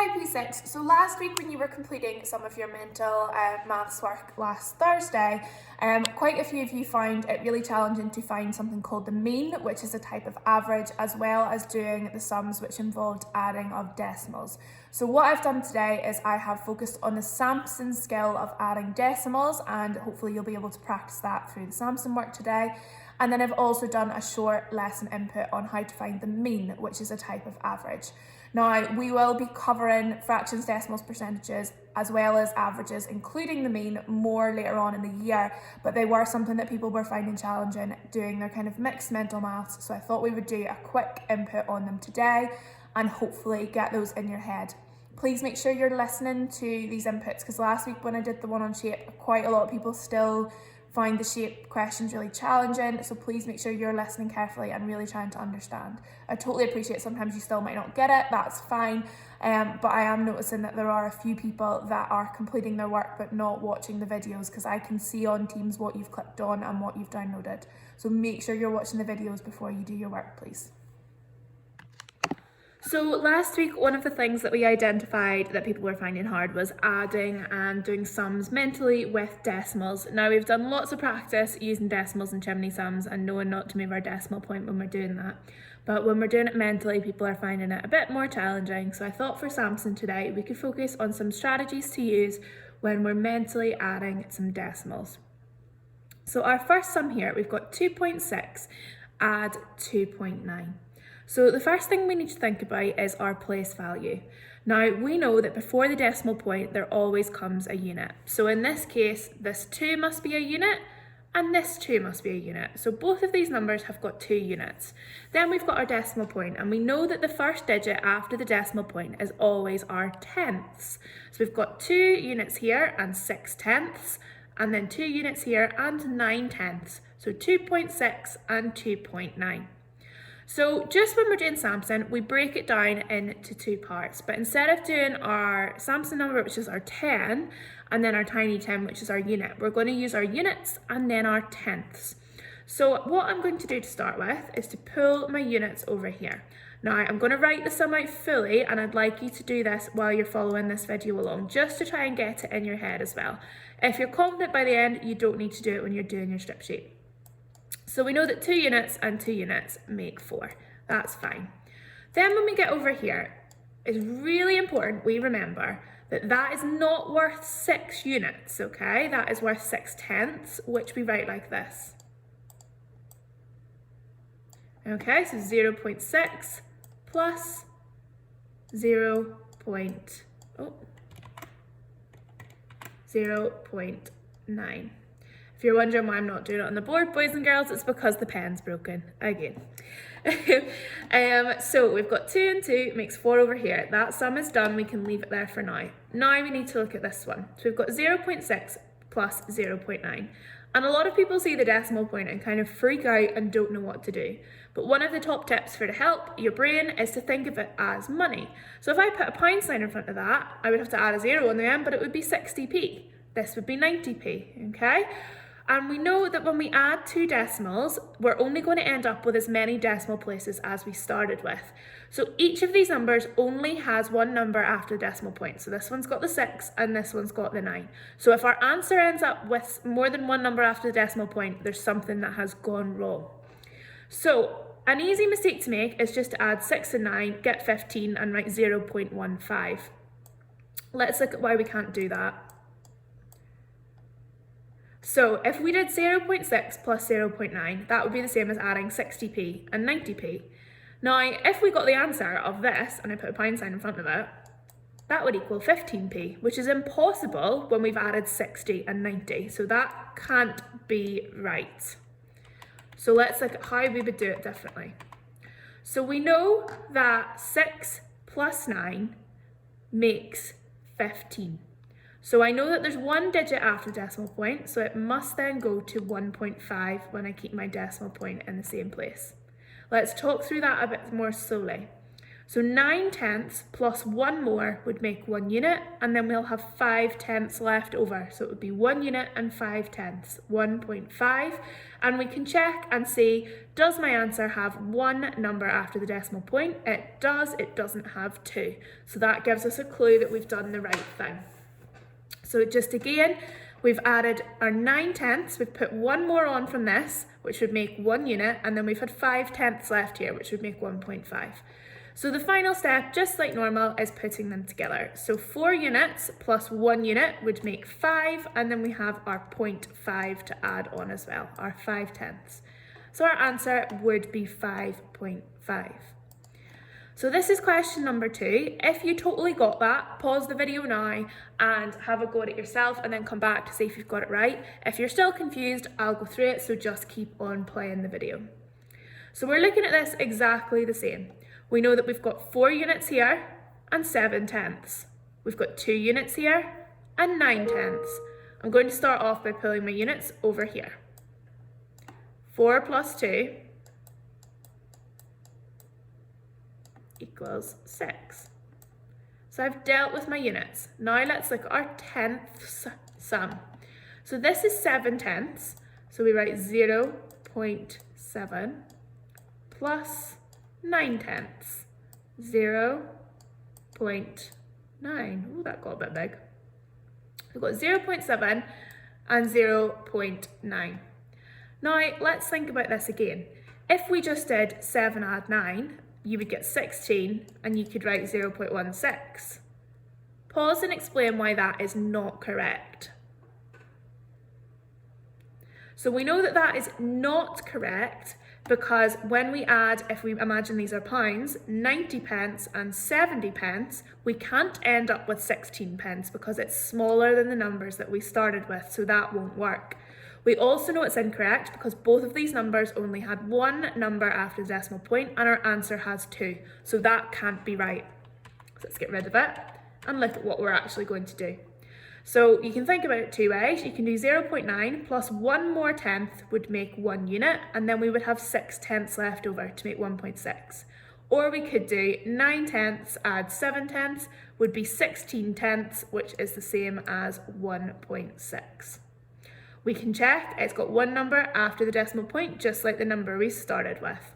Hi P6, so last week when you were completing some of your mental maths work last Thursday, quite a few of you found it really challenging to find something called the mean, which is a type of average, as well as doing the sums, which involved adding of decimals. So what I've done today is I have focused on the Sampson skill of adding decimals, and hopefully you'll be able to practice that through the Sampson work today. And then I've also done a short lesson input on how to find the mean, which is a type of average. Now, we will be covering fractions, decimals, percentages, as well as averages, including the mean, more later on in the year, but they were something that people were finding challenging doing their kind of mixed mental maths, so I thought we would do a quick input on them today and hopefully get those in your head. Please make sure you're listening to these inputs, because last week when I did the one on shape, quite a lot of people still find the shape questions really challenging, so please make sure you're listening carefully and really trying to understand. I totally appreciate sometimes you still might not get it, that's fine, but I am noticing that there are a few people that are completing their work but not watching the videos, because I can see on Teams what you've clicked on and what you've downloaded. So make sure you're watching the videos before you do your work, please. So last week, one of the things that we identified that people were finding hard was adding and doing sums mentally with decimals. Now, we've done lots of practice using decimals and chimney sums and knowing not to move our decimal point when we're doing that. But when we're doing it mentally, people are finding it a bit more challenging. So I thought for Sampson today, we could focus on some strategies to use when we're mentally adding some decimals. So our first sum here, we've got 2.6 add 2.9. So the first thing we need to think about is our place value. Now, we know that before the decimal point, there always comes a unit. So in this case, this 2 must be a unit, and this 2 must be a unit. So both of these numbers have got 2 units. Then we've got our decimal point, and we know that the first digit after the decimal point is always our tenths. So we've got 2 units here and 6 tenths, and then 2 units here and 9 tenths. So 2.6 and 2.9. So just when we're doing Sampson, we break it down into 2 parts, but instead of doing our Sampson number, which is our 10, and then our tiny 10, which is our unit, we're going to use our units and then our tenths. So what I'm going to do to start with is to pull my units over here. Now, I'm going to write the sum out fully, and I'd like you to do this while you're following this video along, just to try and get it in your head as well. If you're confident by the end, you don't need to do it when you're doing your strip sheet. So we know that 2 units and 2 units make 4. That's fine. Then when we get over here, it's really important we remember that that is not worth 6 units, okay? That is worth 6 tenths, which we write like this. Okay, so 0.6 plus 0.9. If you're wondering why I'm not doing it on the board, boys and girls, it's because the pen's broken again. So we've got 2 and 2 makes 4 over here. That sum is done. We can leave it there for now. Now we need to look at this one. So we've got 0.6 plus 0.9. And a lot of people see the decimal point and kind of freak out and don't know what to do. But one of the top tips for to help your brain is to think of it as money. So if I put a pound sign in front of that, I would have to add a 0 on the end, but it would be 60p. This would be 90p, okay? And we know that when we add 2 decimals, we're only going to end up with as many decimal places as we started with. So each of these numbers only has one number after the decimal point. So this one's got the 6 and this one's got the 9. So if our answer ends up with more than one number after the decimal point, there's something that has gone wrong. So an easy mistake to make is just to add 6 and 9, get 15 and write 0.15. Let's look at why we can't do that. So if we did 0.6 plus 0.9, that would be the same as adding 60p and 90p. Now, if we got the answer of this, and I put a pound sign in front of it, that would equal 15p, which is impossible when we've added 60 and 90. So that can't be right. So let's look at how we would do it differently. So we know that 6 plus 9 makes 15. So I know that there's one digit after the decimal point, so it must then go to 1.5 when I keep my decimal point in the same place. Let's talk through that a bit more slowly. So 9/10 plus one more would make 1 unit, and then we'll have 5/10 left over. So it would be 1 unit and 5/10, 1.5. And we can check and see, does my answer have one number after the decimal point? It does, it doesn't have two. So that gives us a clue that we've done the right thing. So just again, we've added our 9/10, we've put one more on from this, which would make 1 unit, and then we've had 5/10 left here, which would make 1.5. So the final step, just like normal, is putting them together. So 4 units plus 1 unit would make 5, and then we have our 0.5 to add on as well, our 5/10. So our answer would be 5.5. So this is question number 2. If you totally got that, pause the video now and have a go at it yourself and then come back to see if you've got it right. If you're still confused, I'll go through it, so just keep on playing the video. So we're looking at this exactly the same. We know that we've got 4 units here and 7/10. We've got 2 units here and 9/10. I'm going to start off by pulling my units over here. 4 plus 2 equals 6. So I've dealt with my units. Now let's look at our tenths sum. So this is 7/10. So we write 0.7 plus 9/10, 0.9. Oh, that got a bit big. We've got 0.7 and 0.9. Now, let's think about this again. If we just did 7 add 9, you would get 16, and you could write 0.16. Pause and explain why that is not correct. So we know that that is not correct because when we add, if we imagine these are pounds, 90p and 70p, we can't end up with 16p because it's smaller than the numbers that we started with, so that won't work. We also know it's incorrect because both of these numbers only had one number after the decimal point and our answer has 2, so that can't be right. So let's get rid of it and look at what we're actually going to do. So you can think about it 2 ways. You can do 0.9 plus 1 more tenth would make 1 unit, and then we would have 6/10 left over to make 1.6. Or we could do 9/10 add 7/10 would be 16/10, which is the same as 1.6. We can check, it's got one number after the decimal point, just like the number we started with.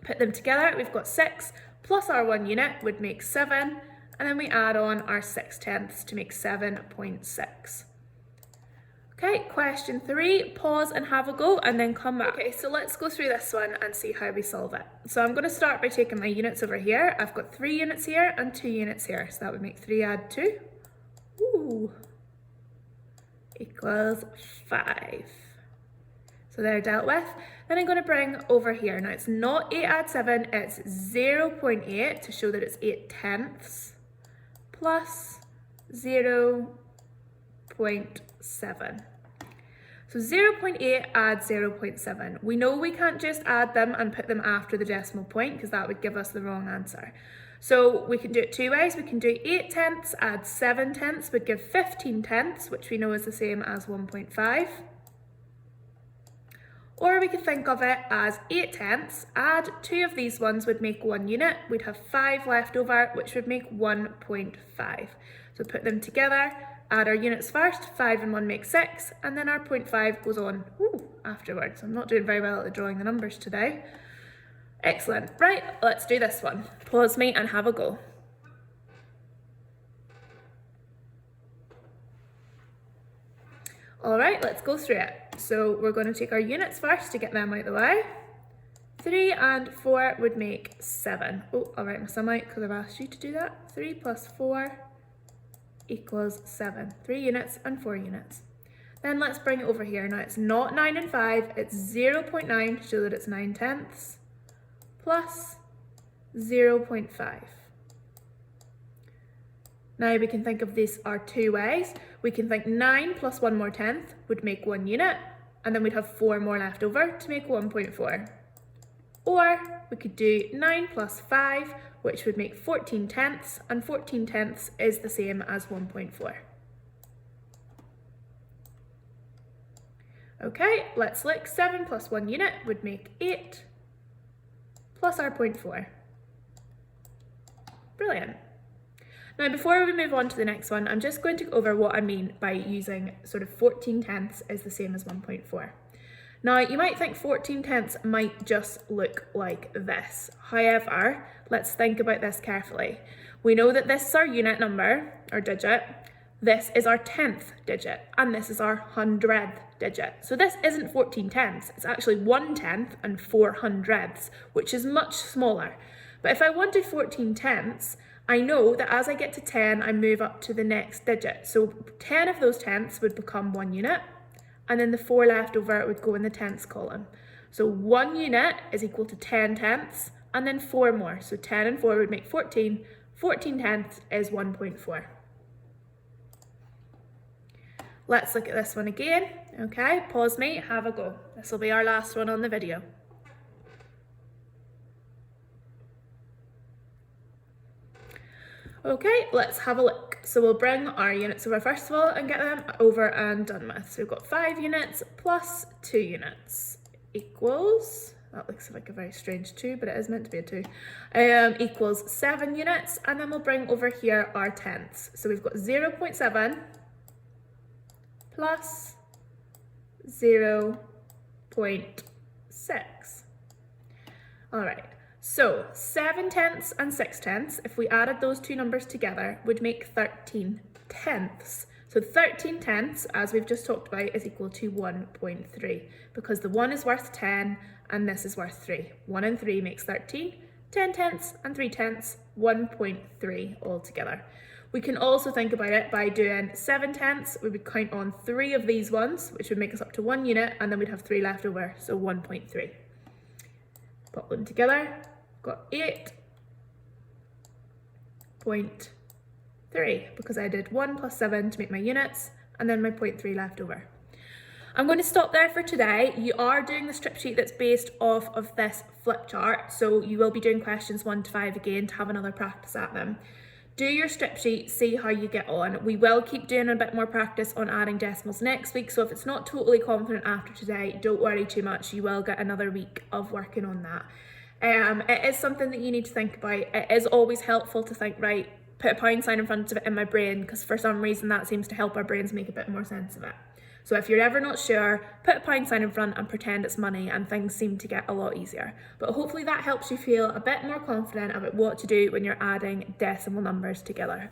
Put them together, we've got 6 plus our 1 unit would make 7, and then we add on our 6/10 to make 7.6. Okay, question 3, pause and have a go and then come back. Okay, so let's go through this one and see how we solve it. So I'm going to start by taking my units over here. I've got 3 units here and 2 units here, so that would make 3 add 2. Ooh. Equals 5. So they're dealt with. Then I'm going to bring over here. Now it's not 8 add 7, it's 0.8 to show that it's 8/10 plus 0.7. So 0.8 adds 0.7. We know we can't just add them and put them after the decimal point because that would give us the wrong answer. So we can do it 2 ways. We can do 8/10 add 7/10 would give 15/10, which we know is the same as 1.5. Or we could think of it as 8/10 add 2 of these ones would make 1 unit. We'd have 5 left over, which would make 1.5. So put them together, add our units first, 5 and 1 make 6, and then our 0.5 goes on afterwards. I'm not doing very well at drawing the numbers today. Excellent. Right, let's do this one. Pause me and have a go. All right, let's go through it. So we're going to take our units first to get them out of the way. 3 and 4 would make 7. Oh, I'll write my sum out because I've asked you to do that. 3 plus 4 equals 7. 3 units and 4 units. Then let's bring it over here. Now it's not 9 and 5, it's 0.9 to show that it's 9/10 plus 0.5. Now we can think of this are 2 ways. We can think 9 plus 1 more tenth would make 1 unit, and then we'd have 4 more left over to make 1.4. Or we could do 9 plus 5, which would make 14/10, and 14/10 is the same as 1.4. Okay, let's look. 7 plus 1 unit would make 8, plus our 0.4. Brilliant. Now, before we move on to the next one, I'm just going to go over what I mean by using sort of 14 tenths is the same as 1.4. Now, you might think 14 tenths might just look like this. However, let's think about this carefully. We know that this is our unit number, or digit, this is our 10th digit, and this is our 100th digit. So this isn't 14 tenths, it's actually 1/10 and 4/100ths, which is much smaller. But if I wanted 14 tenths, I know that as I get to 10, I move up to the next digit. So 10 of those tenths would become 1 unit, and then the 4 left over would go in the tenths column. So 1 unit is equal to 10 tenths, and then 4 more. So 10 and 4 would make 14. 14 tenths is 1.4. Let's look at this one again. Okay, pause me, have a go. This will be our last one on the video. Okay, let's have a look. So we'll bring our units over first of all and get them over and done with. So we've got 5 units plus 2 units equals, that looks like a very strange 2, but it is meant to be a 2, equals 7 units, and then we'll bring over here our tenths. So we've got 0.7 plus 0.6. All right. So 7 tenths and 6 tenths, if we added those two numbers together, would make 13 tenths. So 13 tenths, as we've just talked about, is equal to 1.3 because the 1 is worth 10 and this is worth 3. 1 and 3 makes 13, 10 tenths and 3 tenths, 1.3 altogether. We can also think about it by doing 7 tenths. We would count on 3 of these ones, which would make us up to 1 unit, and then we'd have 3 left over, so 1.3. Put them together. Got 8.3 because I did 1 plus 7 to make my units and then my 0.3 left over. I'm going to stop there for today. You are doing the strip sheet that's based off of this flip chart, so you will be doing questions 1 to 5 again to have another practice at them. Do your strip sheet, see how you get on. We will keep doing a bit more practice on adding decimals next week, so if it's not totally confident after today, don't worry too much. You will get another week of working on that. It is something that you need to think about. It is always helpful to think, right, put a pound sign in front of it in my brain, because for some reason that seems to help our brains make a bit more sense of it. So if you're ever not sure, put a pound sign in front and pretend it's money, and things seem to get a lot easier. But hopefully that helps you feel a bit more confident about what to do when you're adding decimal numbers together.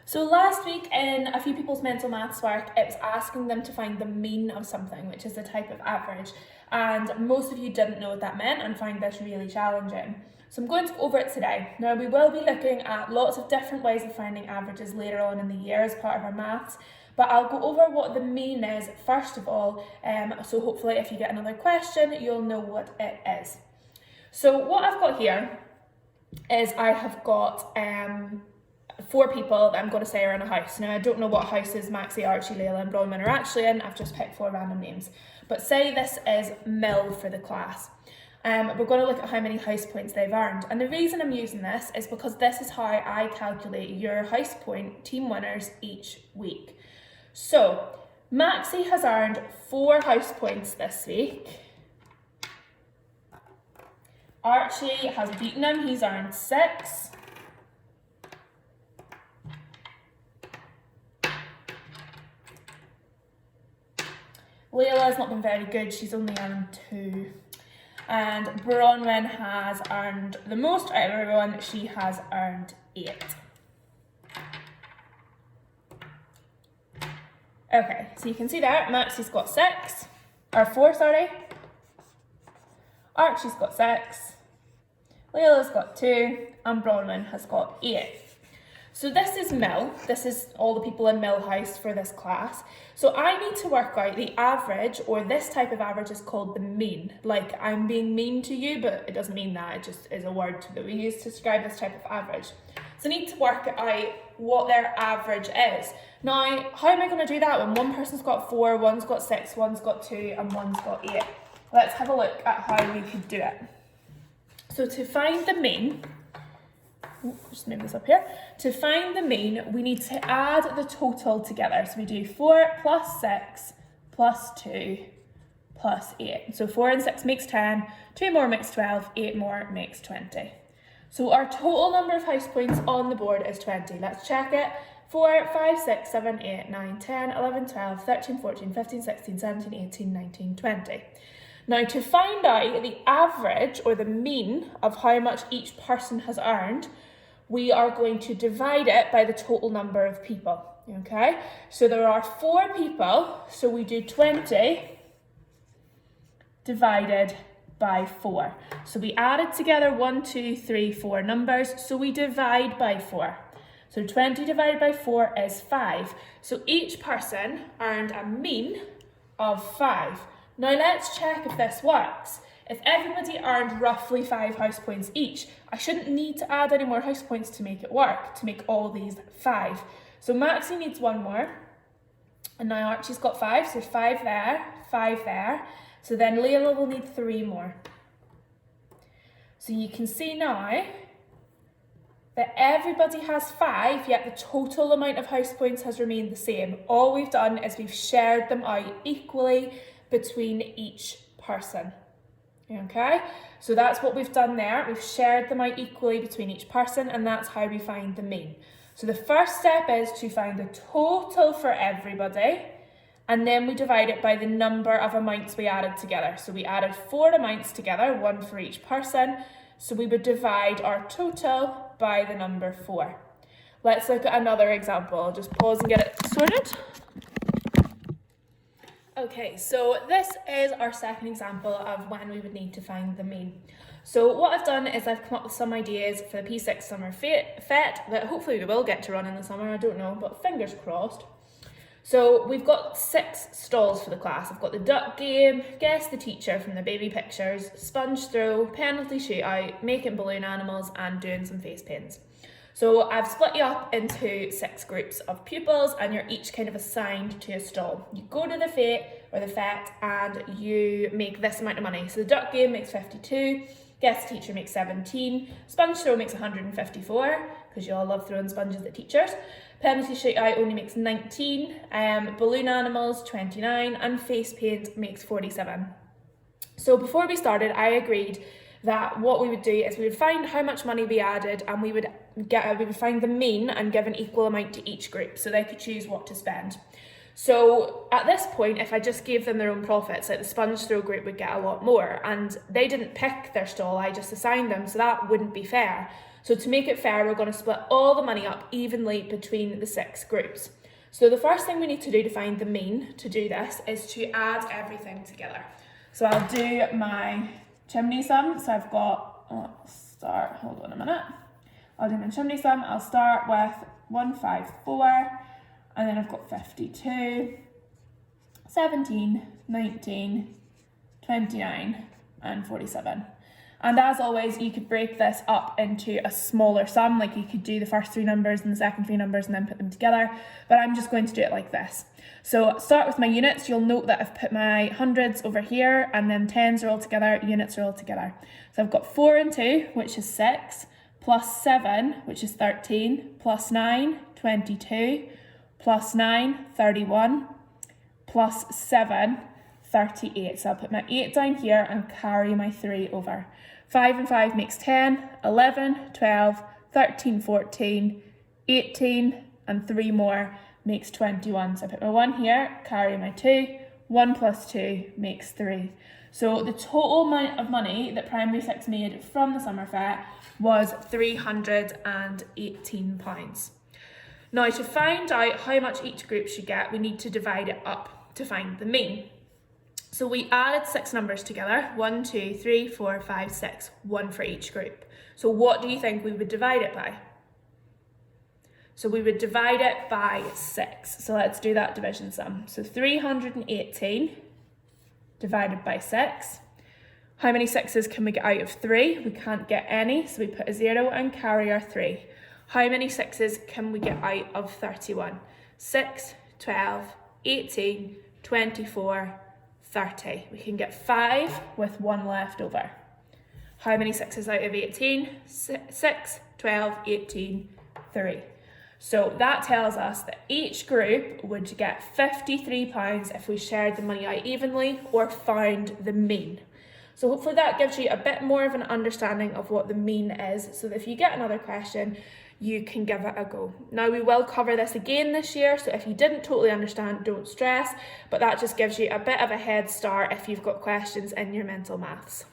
So last week in a few people's mental maths work, it was asking them to find the mean of something, which is a type of average. And most of you didn't know what that meant and found this really challenging. So I'm going to go over it today. Now we will be looking at lots of different ways of finding averages later on in the year as part of our maths, but I'll go over what the mean is first of all, so hopefully if you get another question, you'll know what it is. So what I've got here is I have got 4 people that I'm going to say are in a house. Now I don't know what houses Maxie, Archie, Layla and Bronwyn are actually in. I've just picked 4 random names. But say this is Mill for the class. We're going to look at how many house points they've earned. And the reason I'm using this is because this is how I calculate your house point team winners each week. So Maxie has earned 4 house points this week. Archie has beaten him, he's earned 6. Layla's not been very good, she's only earned 2. And Bronwyn has earned the most out of everyone, she has earned 8. Okay, so you can see there, Maxie's got 4, sorry. Archie's got 6. Layla's got 2, and Bronwyn has got 8. So this is Mill, this is all the people in Mill House for this class. So I need to work out the average, or this type of average is called the mean. Like I'm being mean to you, but it doesn't mean that, it just is a word that we use to describe this type of average. So I need to work out what their average is. Now, how am I going to do that when one person's got 4, one's got 6, one's got 2, and one's got 8? Let's have a look at how we could do it. So to find the mean, just move this up here. To find the mean, we need to add the total together. So we do 4 plus 6 plus 2 plus 8. So 4 and 6 makes 10, 2 more makes 12, 8 more makes 20. So our total number of house points on the board is 20. Let's check it. 4, 5, 6, 7, 8, 9, 10, 11, 12, 13, 14, 15, 16, 17, 18, 19, 20. Now to find out the average or the mean of how much each person has earned, we are going to divide it by the total number of people, okay? So there are 4 people, so we do 20 divided by 4. So we added together 1, 2, 3, 4 numbers, so we divide by 4. So 20 divided by 4 is 5. So each person earned a mean of 5. Now let's check if this works. If everybody earned roughly 5 house points each, I shouldn't need to add any more house points to make it work, to make all these 5. So Maxie needs 1 more, and now Archie's got 5, so 5 there, 5 there. So then Layla will need 3 more. So you can see now that everybody has 5, yet the total amount of house points has remained the same. All we've done is we've shared them out equally between each person. Okay, so that's what we've done there. We've shared them out equally between each person, and that's how we find the mean. So the first step is to find the total for everybody, and then we divide it by the number of amounts we added together. So we added 4 amounts together, 1 for each person. So we would divide our total by the number 4. Let's look at another example. I'll just pause and get it sorted. Okay, so this is our second example of when we would need to find the mean. So what I've done is I've come up with some ideas for the P6 summer fete that hopefully we will get to run in the summer, I don't know, but fingers crossed. So we've got 6 stalls for the class. I've got the duck game, guess the teacher from the baby pictures, sponge throw, penalty shootout, making balloon animals, and doing some face paints. So I've split you up into 6 groups of pupils, and you're each kind of assigned to a stall. You go to the fete and you make this amount of money. So the duck game makes 52, guess the teacher makes 17, sponge throw makes 154, because you all love throwing sponges at teachers. Penalty shootout only makes 19, balloon animals 29, and face paint makes 47. So before we started, I agreed that what we would do is we would find how much money we added, and we would find the mean and give an equal amount to each group so they could choose what to spend. So at this point, if I just gave them their own profits, like the sponge throw group would get a lot more, and they didn't pick their stall, I just assigned them, so that wouldn't be fair. So to make it fair, we're going to split all the money up evenly between the 6 groups. So the first thing we need to do to find the mean to do this is to add everything together. So I'll do my chimney sum. So I've got, hold on a minute. I'll do my chimney sum. I'll start with 154, and then I've got 52, 17, 19, 29, and 47. And as always, you could break this up into a smaller sum, like you could do the first 3 numbers and the second 3 numbers and then put them together, but I'm just going to do it like this. So start with my units. You'll note that I've put my hundreds over here, and then tens are all together, units are all together. So I've got 4 and 2, which is 6, plus 7, which is 13, plus 9, 22, plus 9, 31, plus 7, 38. So I'll put my 8 down here and carry my 3 over. 5 and 5 makes 10, 11, 12, 13, 14, 18, and 3 more makes 21. So I put my 1 here, carry my 2, 1 plus 2 makes 3. So the total amount of money that Primary 6 made from the summer fete was £318. Now to find out how much each group should get, we need to divide it up to find the mean. So we added 6 numbers together, 1, 2, 3, 4, 5, 6, 1 for each group. So what do you think we would divide it by? So we would divide it by 6. So let's do that division sum. So 318 divided by 6. How many 6s can we get out of 3? We can't get any, so we put a 0 and carry our 3. How many 6s can we get out of 31? 6, 12, 18, 24, 30. We can get 5 with 1 left over. How many 6s out of 18? 6, 12, 18, 3. So that tells us that each group would get £53 if we shared the money out evenly or found the mean. So hopefully that gives you a bit more of an understanding of what the mean is, so that if you get another question, you can give it a go. Now, we will cover this again this year, so if you didn't totally understand, don't stress, but that just gives you a bit of a head start if you've got questions in your mental maths.